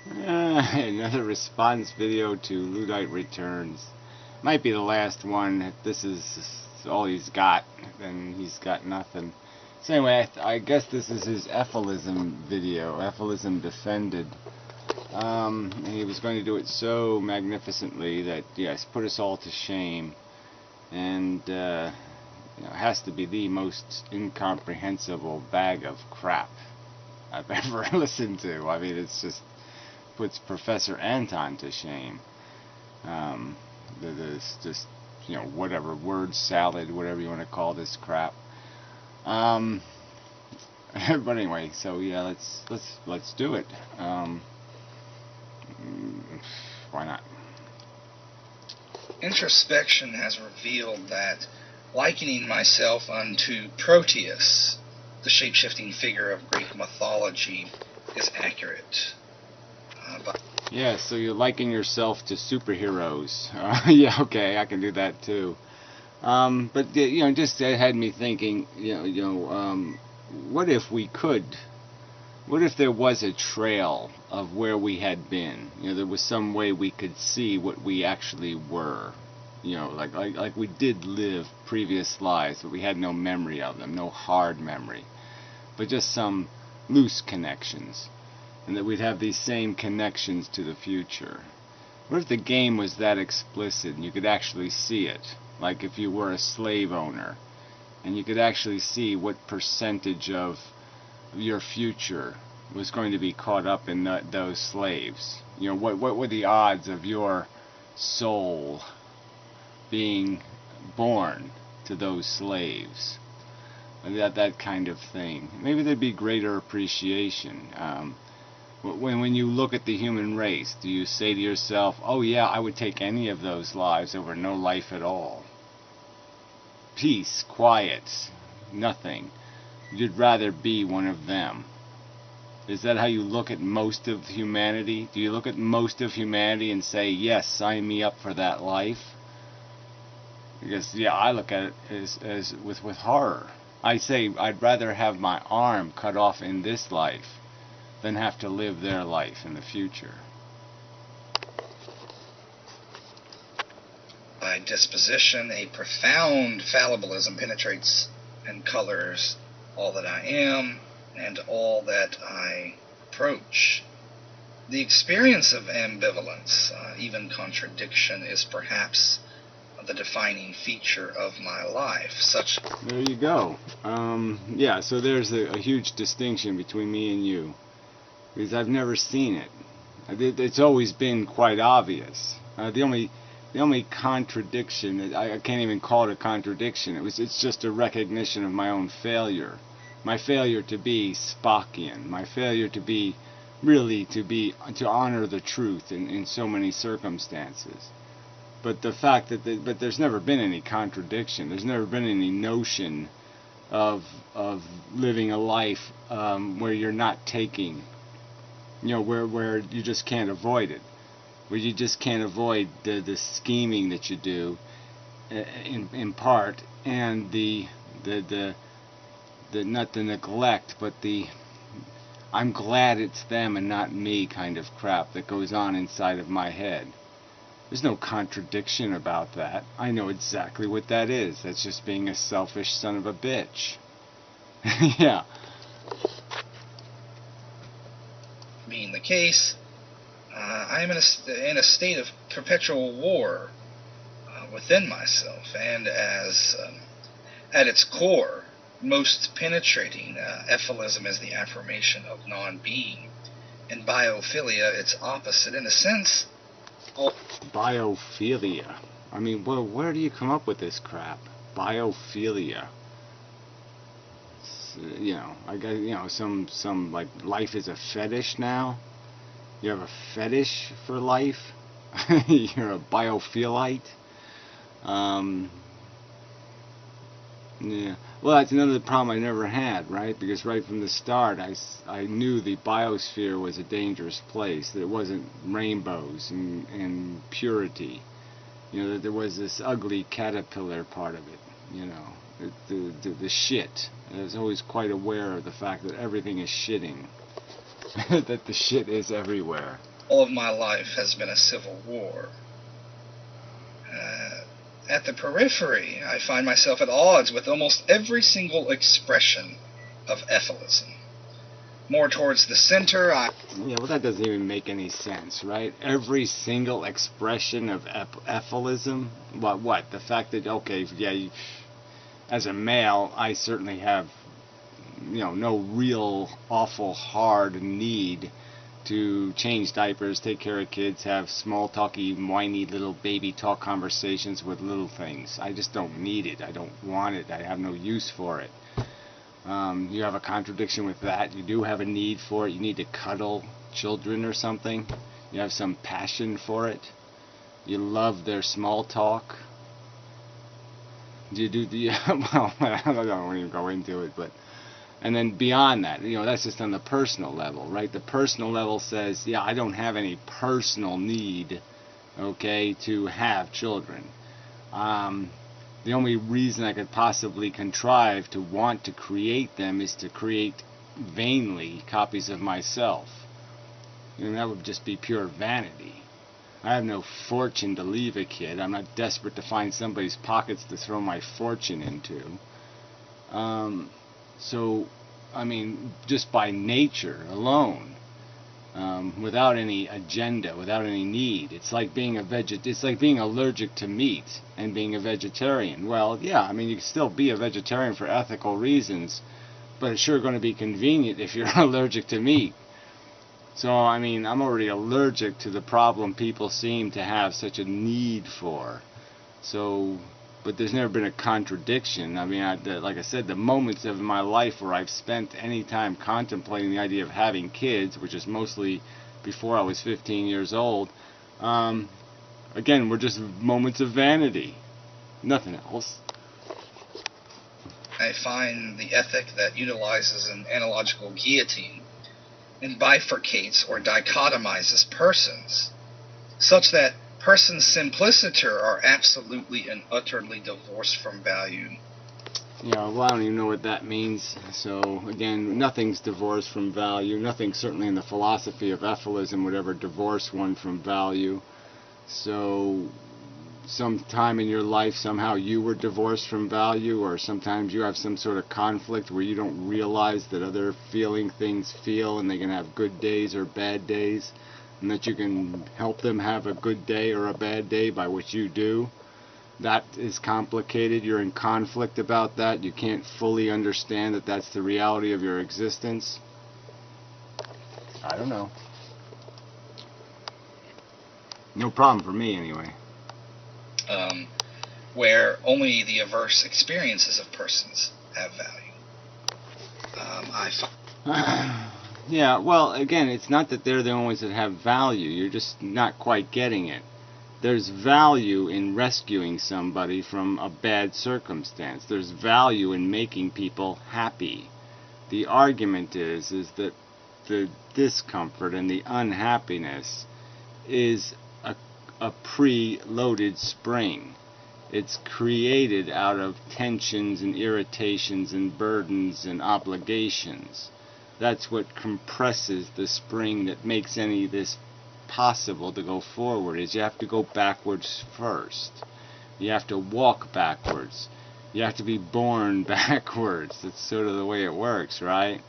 Another response video to Luddite Returns. Might be the last one. If this is all he's got, then he's got nothing. So anyway, I guess this is his Efilism video, Efilism Defended. And he was going to do it so magnificently that, yes, put us all to shame. And, it has to be the most incomprehensible bag of crap I've ever listened to. I mean, it's just puts Professor Anton to shame. This just, whatever, word salad, whatever you want to call this crap. But anyway, so yeah, let's do it. Why not? Introspection has revealed that likening myself unto Proteus, the shape-shifting figure of Greek mythology, is accurate. Yeah, so you liken yourself to superheroes. Yeah, okay, I can do that too. But just it had me thinking. What if we could? What if there was a trail of where we had been? There was some way we could see what we actually were. Like we did live previous lives, but we had no memory of them, no hard memory, but just some loose connections. And that we'd have these same connections to the future. What if the game was that explicit and you could actually see it? Like if you were a slave owner and you could actually see what percentage of your future was going to be caught up in those slaves. What were the odds of your soul being born to those slaves? That kind of thing. Maybe there'd be greater appreciation. When you look at the human race, do you say to yourself, oh yeah, I would take any of those lives over no life at all? Peace, quiet, nothing. You'd rather be one of them. Is that how you look at most of humanity? Do you look at most of humanity and say, yes, sign me up for that life? Because, yeah, I look at it as with horror. I say I'd rather have my arm cut off in this life than have to live their life in the future. By disposition, a profound fallibilism penetrates and colors all that I am and all that I approach. The experience of ambivalence, even contradiction, is perhaps the defining feature of my life. There you go. Yeah, so there's a huge distinction between me and you. Because I've never seen it. It's always been quite obvious. The only contradiction, I can't even call it a contradiction. It's just a recognition of my own failure. My failure to be Spockian. My failure to be to honor the truth in so many circumstances. But the fact that there's never been any contradiction. There's never been any notion of living a life where you're not taking. Where you just can't avoid it, where you just can't avoid the scheming that you do, in part, and the not the neglect, but the I'm glad it's them and not me kind of crap that goes on inside of my head. There's no contradiction about that. I know exactly what that is. That's just being a selfish son of a bitch. Yeah. Being the case, I am in a state of perpetual war within myself, and as at its core, most penetrating, efilism is the affirmation of non-being, and biophilia its opposite. In a sense, biophilia. I mean, well, where do you come up with this crap? Biophilia. I got some like life is a fetish now. You have a fetish for life. You're a biophilite. Yeah. Well, that's another problem I never had, right? Because right from the start, I knew the biosphere was a dangerous place. That it wasn't rainbows and purity. That there was this ugly caterpillar part of it. The shit. I was always quite aware of the fact that everything is shitting. That the shit is everywhere. all of my life has been a civil war. At the periphery, I find myself at odds with almost every single expression of efilism. More towards the center, Yeah, well, that doesn't even make any sense, right? Every single expression of efilism? What? The fact that, okay, yeah, as a male, I certainly have, no real awful hard need to change diapers, take care of kids, have small talky, whiny little baby talk conversations with little things. I just don't need it. I don't want it. I have no use for it. You have a contradiction with that. You do have a need for it. You need to cuddle children or something. You have some passion for it. You love their small talk. Do you do the well, I don't even go into it, but and then beyond that, that's just on the personal level, right? The personal level says, yeah, I don't have any personal need, okay, to have children. The only reason I could possibly contrive to want to create them is to create vainly copies of myself. That would just be pure vanity. I have no fortune to leave a kid. I'm not desperate to find somebody's pockets to throw my fortune into. So, just by nature alone, without any agenda, without any need, it's like being it's like being allergic to meat and being a vegetarian. Well, yeah, you can still be a vegetarian for ethical reasons, but it's sure going to be convenient if you're allergic to meat. So, I'm already allergic to the problem people seem to have such a need for. So, but there's never been a contradiction. Like I said, the moments of my life where I've spent any time contemplating the idea of having kids, which is mostly before I was 15 years old, again, were just moments of vanity. Nothing else. I find the ethic that utilizes an analogical guillotine and bifurcates or dichotomizes persons, such that persons simpliciter are absolutely and utterly divorced from value. Yeah, well, I don't even know what that means. So, again, nothing's divorced from value. Nothing, certainly in the philosophy of efilism, would ever divorce one from value. So, sometime in your life, somehow you were divorced from value, or sometimes you have some sort of conflict where you don't realize that other feeling things feel, and they can have good days or bad days, and that you can help them have a good day or a bad day by what you do. That is complicated. You're in conflict about that. You can't fully understand that that's the reality of your existence. I don't know. No problem for me, anyway. Where only the averse experiences of persons have value. Yeah, well, again, it's not that they're the only ones that have value. You're just not quite getting it. There's value in rescuing somebody from a bad circumstance. There's value in making people happy. The argument is that the discomfort and the unhappiness is a pre-loaded spring. It's created out of tensions and irritations and burdens and obligations. That's what compresses the spring that makes any of this possible to go forward. Is you have to go backwards first. You have to walk backwards. You have to be born backwards. That's sort of the way it works, right?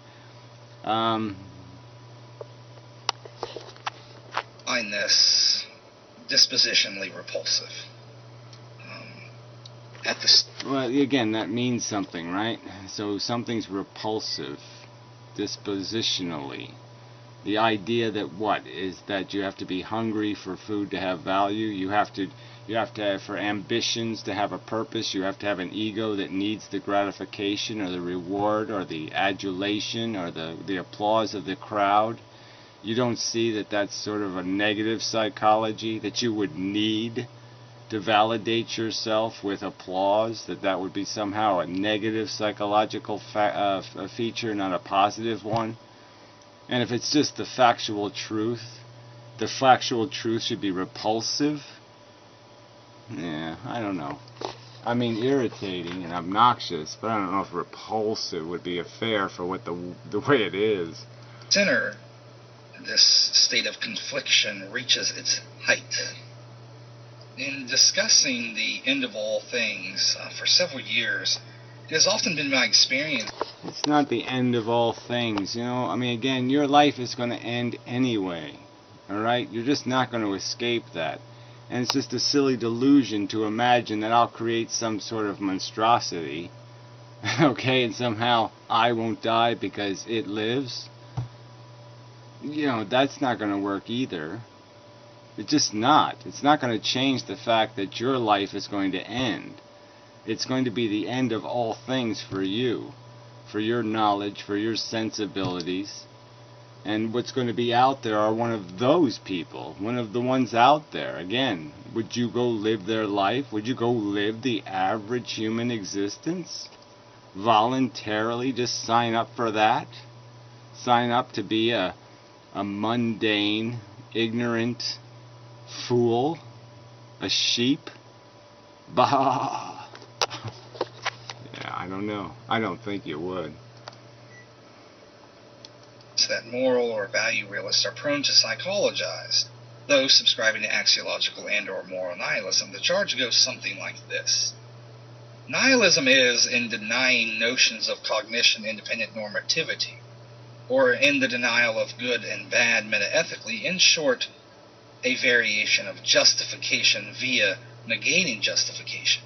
Find this dispositionally repulsive. Well, again, that means something, right? So something's repulsive dispositionally. The idea that what is that you have to be hungry for food to have value. You have to have, for ambitions to have a purpose. You have to have an ego that needs the gratification or the reward or the adulation or the applause of the crowd. You don't see that that's sort of a negative psychology, that you would need to validate yourself with applause, that would be somehow a negative psychological feature, not a positive one. And if it's just the factual truth should be repulsive? Yeah, I don't know. Irritating and obnoxious, but I don't know if repulsive would be fair for what the way it is. Sinner this state of confliction reaches its height. In discussing the end of all things for several years, it has often been my experience. It's not the end of all things, you know. I mean, again, your life is going to end anyway, alright? You're just not going to escape that. And it's just a silly delusion to imagine that I'll create some sort of monstrosity, okay, and somehow I won't die because it lives. You know, that's not going to work either. It's just not. It's not going to change the fact that your life is going to end. It's going to be the end of all things for you, for your knowledge, for your sensibilities. And what's going to be out there are one of those people, one of the ones out there. Again, would you go live their life? Would you go live the average human existence? Voluntarily just sign up for that? Sign up to be a mundane, ignorant fool? A sheep? Bah! Yeah, I don't know. I don't think you would. That moral or value realists are prone to psychologize. Those subscribing to axiological and or moral nihilism, the charge goes something like this. Nihilism is in denying notions of cognition-independent normativity, or in the denial of good and bad metaethically, in short, a variation of justification via negating justification.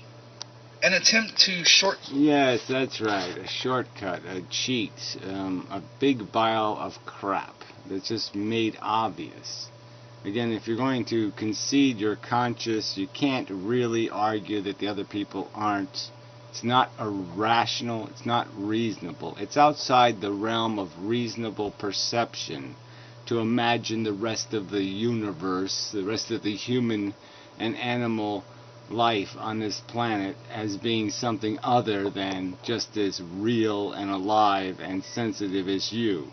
An attempt to Yes, that's right. A shortcut, a cheat, a big pile of crap that's just made obvious. Again, if you're going to concede you're conscious, you can't really argue that the other people aren't. It's not irrational, it's not reasonable. It's outside the realm of reasonable perception to imagine the rest of the universe, the rest of the human and animal life on this planet as being something other than just as real and alive and sensitive as you.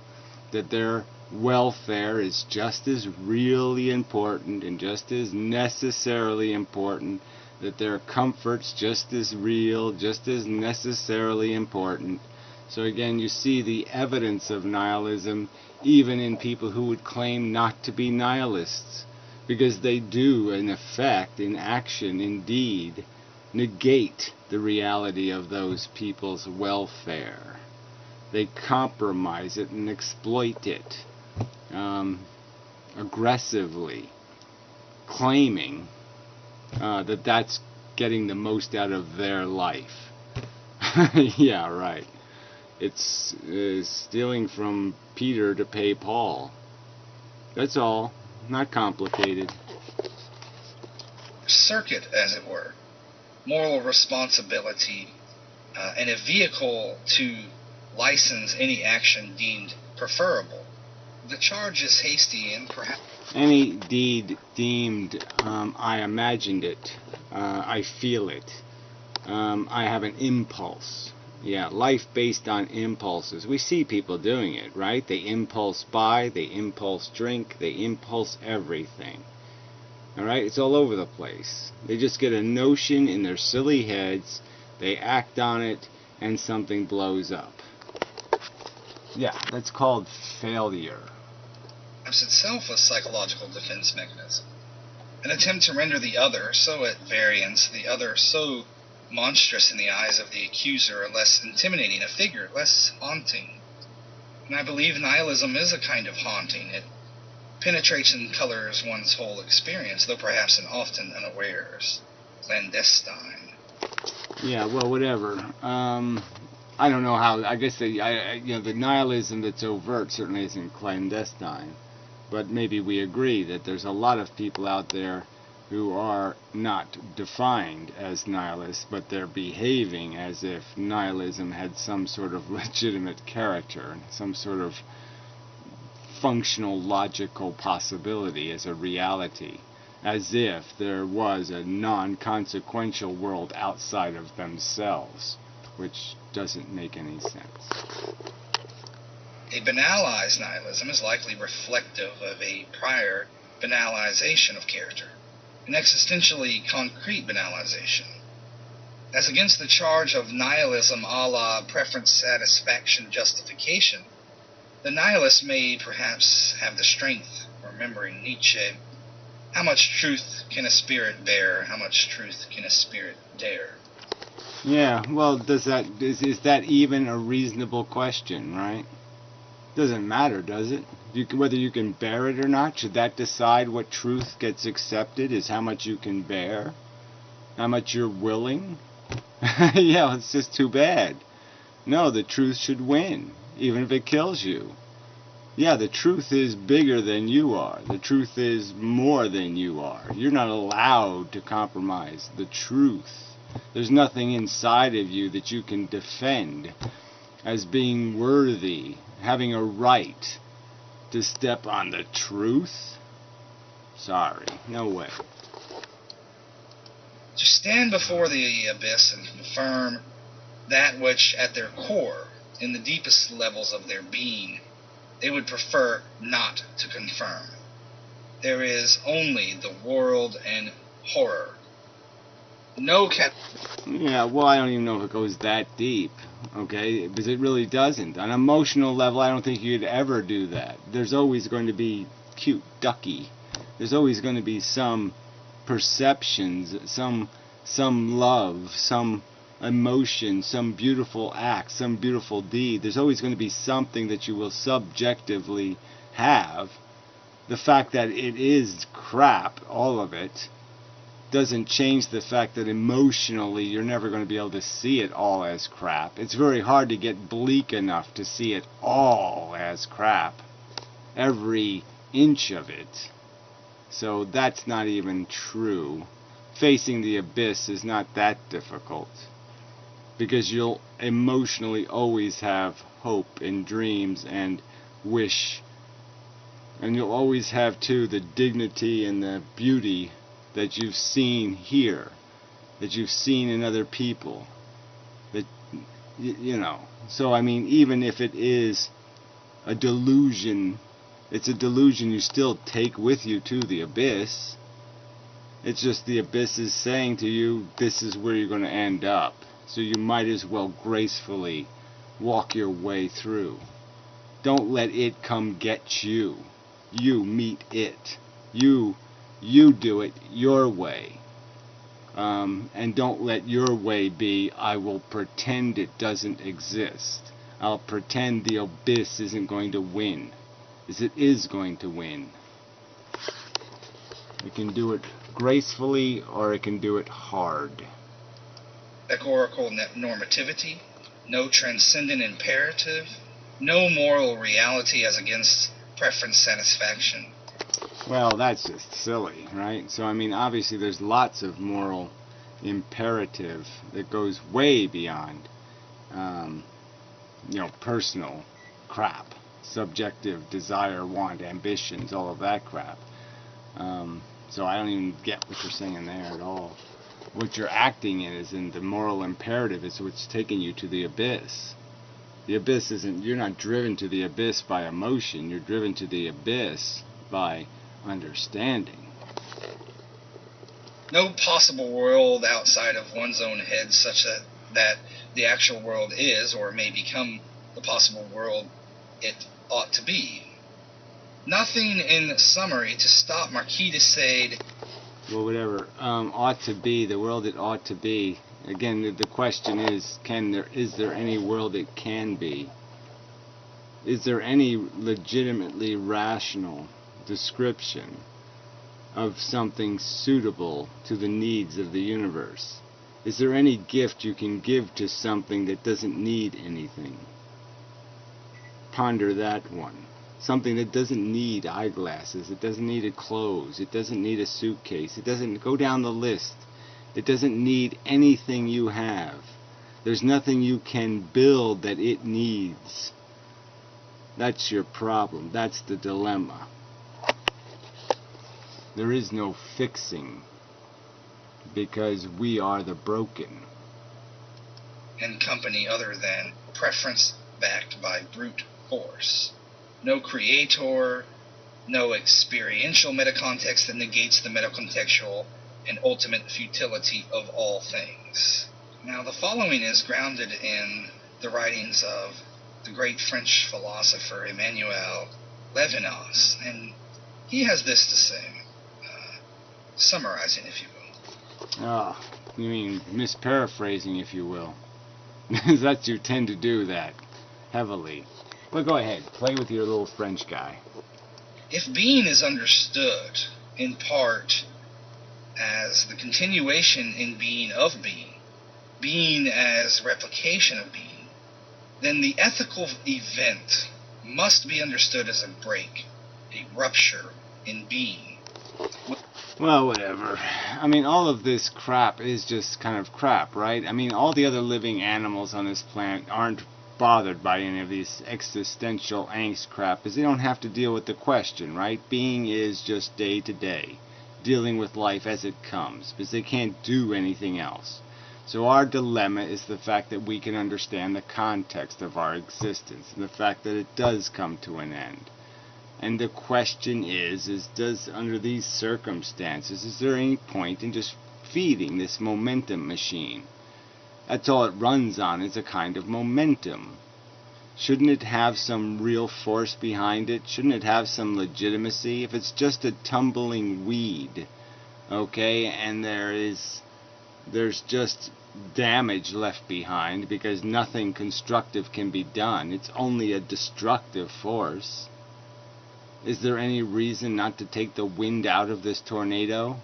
That their welfare is just as really important and just as necessarily important. That their comfort's just as real, just as necessarily important. So again, you see the evidence of nihilism even in people who would claim not to be nihilists. Because they do, in effect, in action, indeed, negate the reality of those people's welfare. They compromise it and exploit it aggressively, claiming that that's getting the most out of their life. Yeah, right. It's stealing from Peter to pay Paul. That's all. Not complicated. Circuit, as it were, moral responsibility, and a vehicle to license any action deemed preferable. The charge is hasty and perhaps... Any deed deemed, I imagined it, I feel it, I have an impulse. Yeah, life based on impulses. We see people doing it, right? They impulse buy, they impulse drink, they impulse everything. Alright? It's all over the place. They just get a notion in their silly heads, they act on it, and something blows up. Yeah, that's called failure. It's itself a psychological defense mechanism. An attempt to render the other so at variance, the other so monstrous in the eyes of the accuser, a less intimidating a figure, less haunting. And I believe nihilism is a kind of haunting. It penetrates and colors one's whole experience, though perhaps and often unawares. Clandestine. Yeah, well, whatever. I don't know how. I guess the nihilism that's overt certainly isn't clandestine, but maybe we agree that there's a lot of people out there who are not defined as nihilists, but they're behaving as if nihilism had some sort of legitimate character, some sort of functional, logical possibility as a reality, as if there was a non-consequential world outside of themselves, which doesn't make any sense. A banalized nihilism is likely reflective of a prior banalization of character, an existentially concrete banalization. As against the charge of nihilism a la preference, satisfaction, justification, The nihilist may perhaps have the strength, remembering Nietzsche, how much truth can a spirit bear? How much truth can a spirit dare? Yeah, well, is that even a reasonable question, right? Doesn't matter, does it? Whether you can bear it or not, should that decide what truth gets accepted? Is how much you can bear? How much you're willing? Yeah, it's just too bad. No, the truth should win, even if it kills you. Yeah, the truth is bigger than you are. The truth is more than you are. You're not allowed to compromise the truth. There's nothing inside of you that you can defend as being worthy, having a right to step on the truth. Sorry, no way. To stand before the abyss and confirm that which at their core, in the deepest levels of their being, they would prefer not to confirm. There is only the world and horror. No Yeah, well, I don't even know if it goes that deep, okay? Because it really doesn't. On an emotional level, I don't think you'd ever do that. There's always going to be cute ducky. There's always going to be some perceptions, some love, some emotion, some beautiful act, some beautiful deed. There's always going to be something that you will subjectively have. The fact that it is crap, all of it, doesn't change the fact that emotionally you're never going to be able to see it all as crap. It's very hard to get bleak enough to see it all as crap. Every inch of it. So that's not even true. Facing the abyss is not that difficult. Because you'll emotionally always have hope and dreams and wish. And you'll always have, too, the dignity and the beauty that you've seen here, that you've seen in other people, that, you know. So, I mean, even if it is a delusion, it's a delusion you still take with you to the abyss. It's just the abyss is saying to you, this is where you're going to end up. So you might as well gracefully walk your way through. Don't let it come get you. You meet it. You do it your way. And don't let your way be, I will pretend it doesn't exist. I'll pretend the abyss isn't going to win. As it is going to win. It can do it gracefully or it can do it hard. Categorical normativity, no transcendent imperative, no moral reality as against preference satisfaction. Well, that's just silly, right? So, I mean, obviously there's lots of moral imperative that goes way beyond, personal crap, subjective desire, want, ambitions, all of that crap. So I don't even get what you're saying there at all. What you're acting in is in the moral imperative is what's taking you to the abyss. The abyss isn't, you're not driven to the abyss by emotion, you're driven to the abyss by understanding. No possible world outside of one's own head such that the actual world is or may become the possible world it ought to be. Nothing in summary to stop Marquis de Sade. Well, whatever. Ought to be, the world it ought to be. Again, the question is, is there any world it can be? Is there any legitimately rational description of something suitable to the needs of the universe? Is there any gift you can give to something that doesn't need anything? Ponder that one. Something that doesn't need eyeglasses, it doesn't need clothes, it doesn't need a suitcase, it doesn't go down the list. It doesn't need anything you have. There's nothing you can build that it needs. That's your problem. That's the dilemma. There is no fixing because we are the broken. And company other than preference backed by brute force. No creator, no experiential metacontext that negates the metacontextual and ultimate futility of all things. Now, the following is grounded in the writings of the great French philosopher Emmanuel Levinas, and he has this to say, summarizing, if you will. Oh, you mean misparaphrasing, if you will. That's you tend to do that heavily. But go ahead, play with your little French guy. If being is understood, in part, as the continuation in being of being as replication of being, then the ethical event must be understood as a break, a rupture in being. Well, whatever. I mean, all of this crap is just kind of crap, right? I mean, all the other living animals on this planet aren't bothered by any of these existential angst crap, because they don't have to deal with the question, right? Being is just day to day, dealing with life as it comes, because they can't do anything else. So our dilemma is the fact that we can understand the context of our existence, and the fact that it does come to an end. And the question is does, under these circumstances, is there any point in just feeding this momentum machine? That's all it runs on, is a kind of momentum. Shouldn't it have some real force behind it? Shouldn't it have some legitimacy? If it's just a tumbling weed, okay, and there's just damage left behind because nothing constructive can be done, it's only a destructive force. Is there any reason not to take the wind out of this tornado?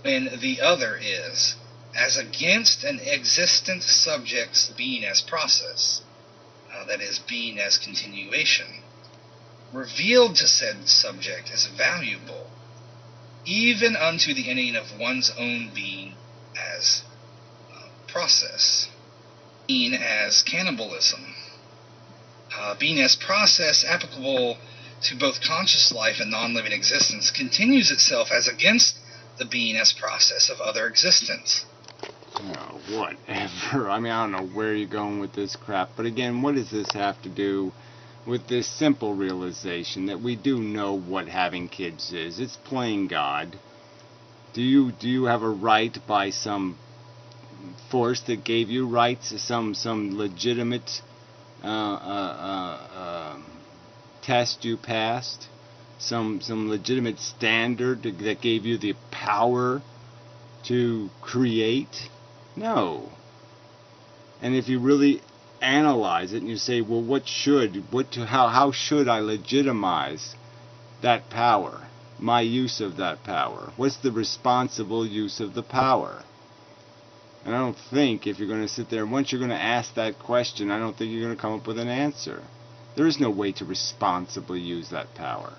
And the other is, as against an existent subject's being as process, that is, being as continuation, revealed to said subject as valuable, even unto the ending of one's own being as process, being as cannibalism, being as process applicable to both conscious life and non-living existence, continues itself as against the being as process of other existence. Oh, whatever. I mean, I don't know where you're going with this crap, but again, what does this have to do with this simple realization that we do know what having kids is? It's playing God. Do you have a right by some force that gave you rights, some legitimate test you passed, some legitimate standard that gave you the power to create? No. And if you really analyze it and you say, well, how should I legitimize that power, my use of that power? What's the responsible use of the power? And I don't think if you're going to sit there, once you're going to ask that question, I don't think you're going to come up with an answer. There is no way to responsibly use that power.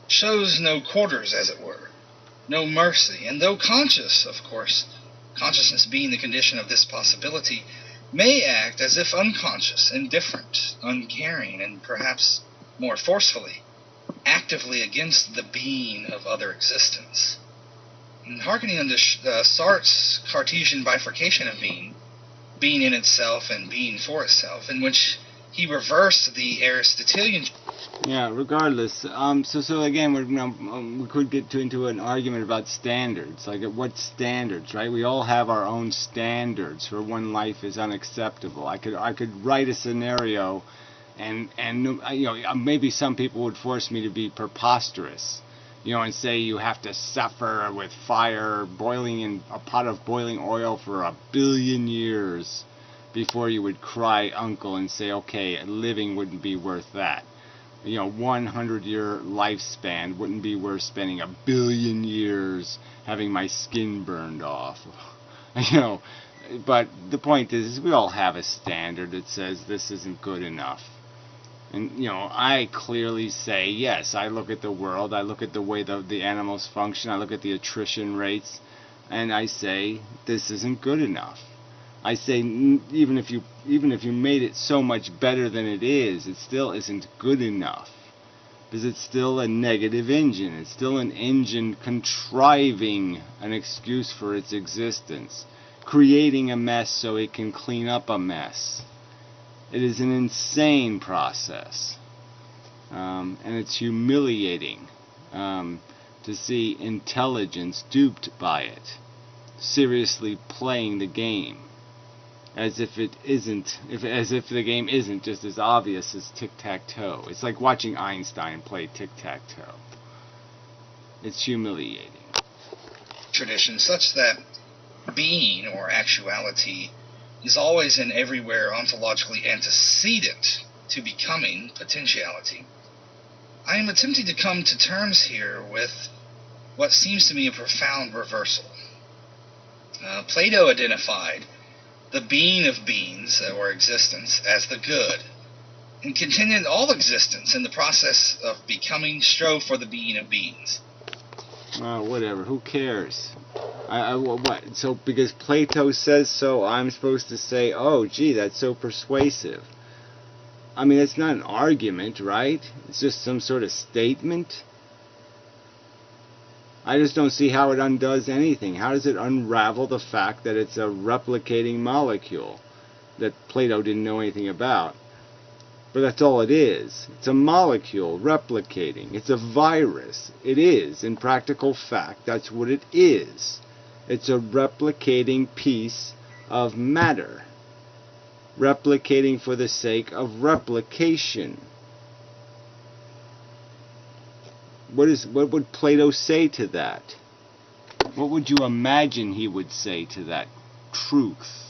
Shows no quarters, as it were, no mercy, and though conscious, of course, consciousness being the condition of this possibility, may act as if unconscious, indifferent, uncaring, and perhaps more forcefully, actively against the being of other existence. And hearkening unto Sartre's Cartesian bifurcation of being in itself and being for itself, in which he reversed the Aristotelian. Yeah, regardless. So again, we could get into an argument about standards. Like, at what standards, right? We all have our own standards for when life is unacceptable. I could write a scenario, and maybe some people would force me to be preposterous, and say you have to suffer with fire boiling in a pot of boiling oil for 1 billion years before you would cry uncle and say, okay, living wouldn't be worth that. 100-year lifespan wouldn't be worth spending 1 billion years having my skin burned off. But the point is we all have a standard that says this isn't good enough. And, I clearly say, yes, I look at the world, I look at the way the animals function, I look at the attrition rates, and I say, this isn't good enough. I say, even if you made it so much better than it is, it still isn't good enough. Because it's still a negative engine. It's still an engine contriving an excuse for its existence, creating a mess so it can clean up a mess. It is an insane process, and it's humiliating to see intelligence duped by it. seriously playing the game, as if it isn't, as if the game isn't just as obvious as tic-tac-toe. It's like watching Einstein play tic-tac-toe. It's humiliating. Tradition such that being, or actuality, is always and everywhere ontologically antecedent to becoming, potentiality. I am attempting to come to terms here with what seems to me a profound reversal. Plato identified the being of beings, or existence, as the good, and contended all existence in the process of becoming strove for the being of beings. Whatever, who cares? What? So because Plato says so, I'm supposed to say, oh, gee, that's so persuasive. I mean, it's not an argument, right? It's just some sort of statement. I just don't see how it undoes anything. How does it unravel the fact that it's a replicating molecule that Plato didn't know anything about? But that's all it is. It's a molecule replicating. It's a virus. It is, in practical fact, that's what it is. It's a replicating piece of matter. Replicating for the sake of replication. What would Plato say to that? What would you imagine he would say to that truth?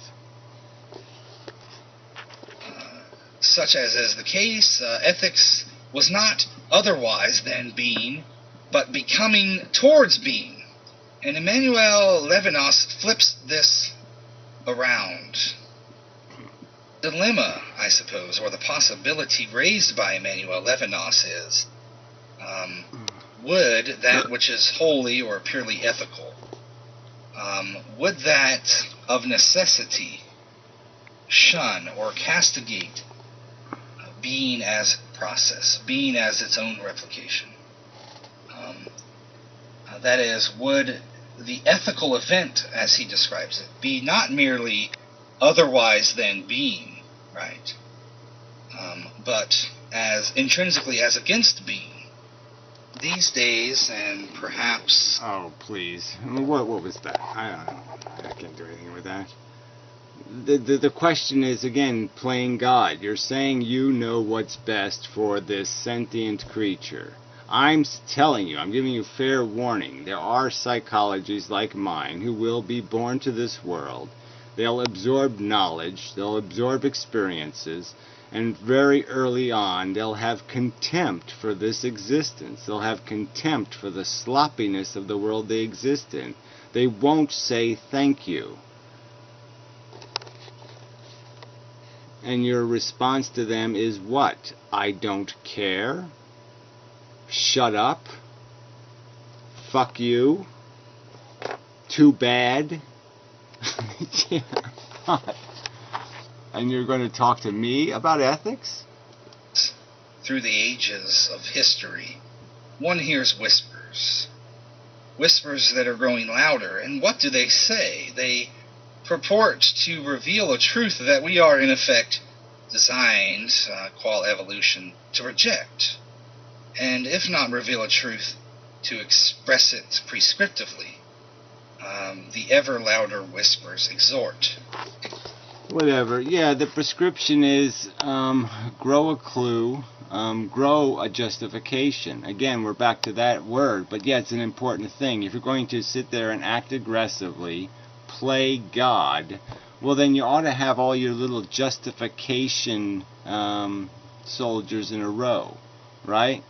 Such as is the case, ethics was not otherwise than being, but becoming towards being. And Emmanuel Levinas flips this around. Dilemma, I suppose, or the possibility raised by Emmanuel Levinas is, would that which is holy or purely ethical, would that of necessity shun or castigate being as process, being as its own replication? That is, would the ethical event, as he describes it, be not merely otherwise than being, right, but as intrinsically as against being? These days, and perhaps... Oh, please. What was that? I don't know. I can't do anything with that. The question is, again, playing God. You're saying you know what's best for this sentient creature. I'm telling you, I'm giving you fair warning. There are psychologies like mine who will be born to this world. They'll absorb knowledge, they'll absorb experiences, and very early on they'll have contempt for this existence. They'll have contempt for the sloppiness of the world they exist in. They won't say thank you. And your response to them is what? I don't care? Shut up? Fuck you? Too bad? Yeah. And you're going to talk to me about ethics? Through the ages of history, one hears whispers. Whispers that are growing louder. And what do they say? They purport to reveal a truth that we are, in effect, designed, qual evolution, to reject. And if not reveal a truth, to express it prescriptively. The ever louder whispers exhort. Whatever. Yeah, the prescription is grow a clue, grow a justification. Again, we're back to that word, but yeah, it's an important thing. If you're going to sit there and act aggressively, play God, well then you ought to have all your little justification soldiers in a row, right?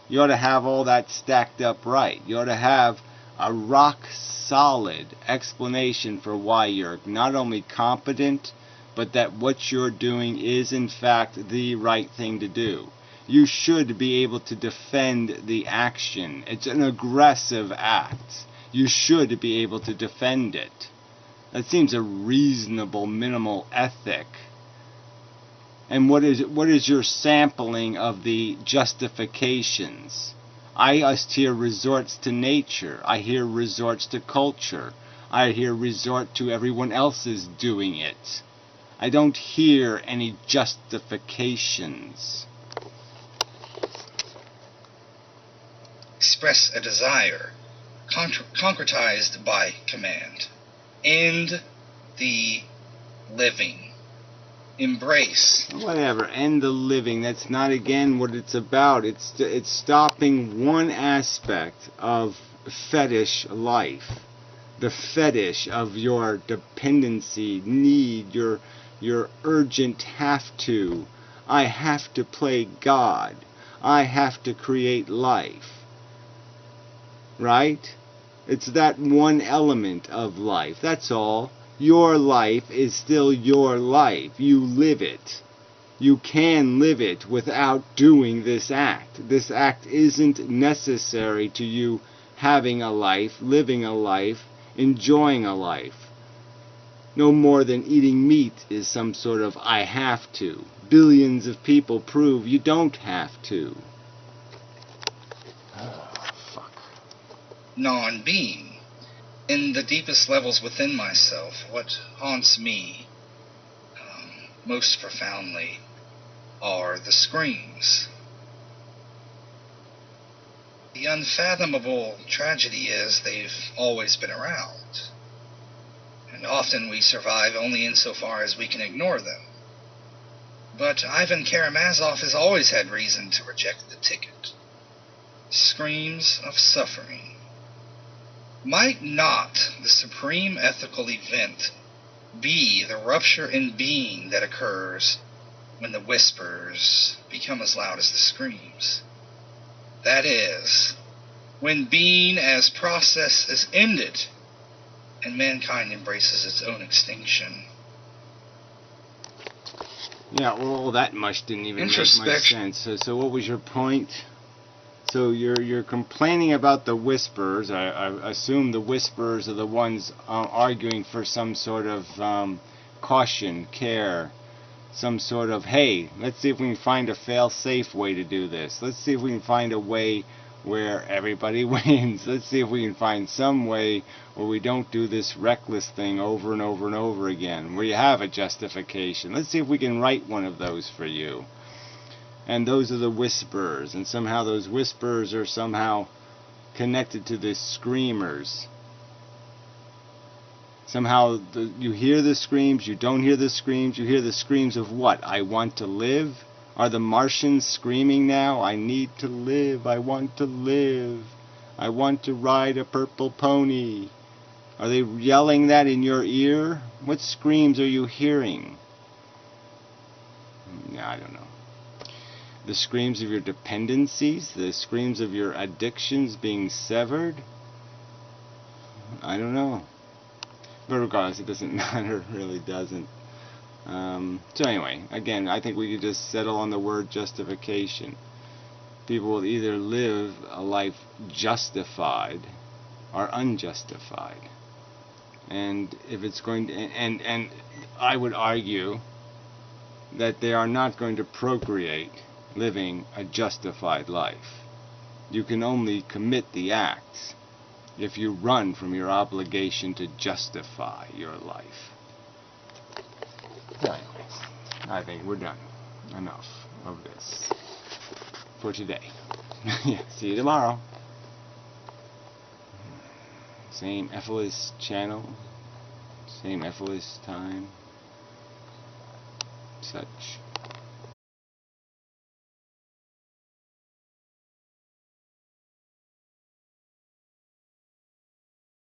You ought to have all that stacked up right. You ought to have a rock-solid explanation for why you're not only competent, but that what you're doing is in fact the right thing to do. You should be able to defend the action. It's an aggressive act. You should be able to defend it. That seems a reasonable minimal ethic. And what is your sampling of the justifications? I just hear resorts to nature. I hear resorts to culture. I hear resort to everyone else's doing it. I don't hear any justifications. Express a desire, concretized by command. end the living. Embrace. Whatever, end the living. That's not, again, what it's about. It's stopping one aspect of fetish life. The fetish of your dependency, need, your urgent have to. I have to play God. I have to create life. Right? It's that one element of life. That's all. Your life is still your life. You live it. You can live it without doing this act. This act isn't necessary to you having a life, living a life, enjoying a life. No more than eating meat is some sort of I have to. Billions of people prove you don't have to. Oh, fuck. Non-being. In the deepest levels within myself, what haunts me most profoundly are the screams. The unfathomable tragedy is they've always been around, and often we survive only insofar as we can ignore them. But Ivan Karamazov has always had reason to reject the ticket. Screams of suffering. Might not the supreme ethical event be the rupture in being that occurs when the whispers become as loud as the screams? That is, when being as process is ended and mankind embraces its own extinction. Yeah, well, that much didn't even make much sense. So what was your point? So you're complaining about the whisperers. I assume the whisperers are the ones arguing for some sort of caution, care, some sort of, hey, let's see if we can find a fail-safe way to do this. Let's see if we can find a way where everybody wins. Let's see if we can find some way where we don't do this reckless thing over and over and over again, where you have a justification. Let's see if we can write one of those for you. And those are the whisperers, and somehow those whisperers are somehow connected to the screamers. Somehow you hear the screams, you don't hear the screams, you hear the screams of what? I want to live? Are the Martians screaming now? I need to live, I want to live, I want to ride a purple pony. Are they yelling that in your ear? What screams are you hearing? Yeah, I don't know. The screams of your dependencies, the screams of your addictions being severed? I don't know. But regardless, it doesn't matter, it really doesn't. So anyway, again, I think we could just settle on the word justification. People will either live a life justified or unjustified. And if it's going to, and I would argue that they are not going to procreate living a justified life. You can only commit the acts if you run from your obligation to justify your life. So anyways, I think we're done. Enough of this for today. Yeah, see you tomorrow. Same efilist channel, same efilist time, such.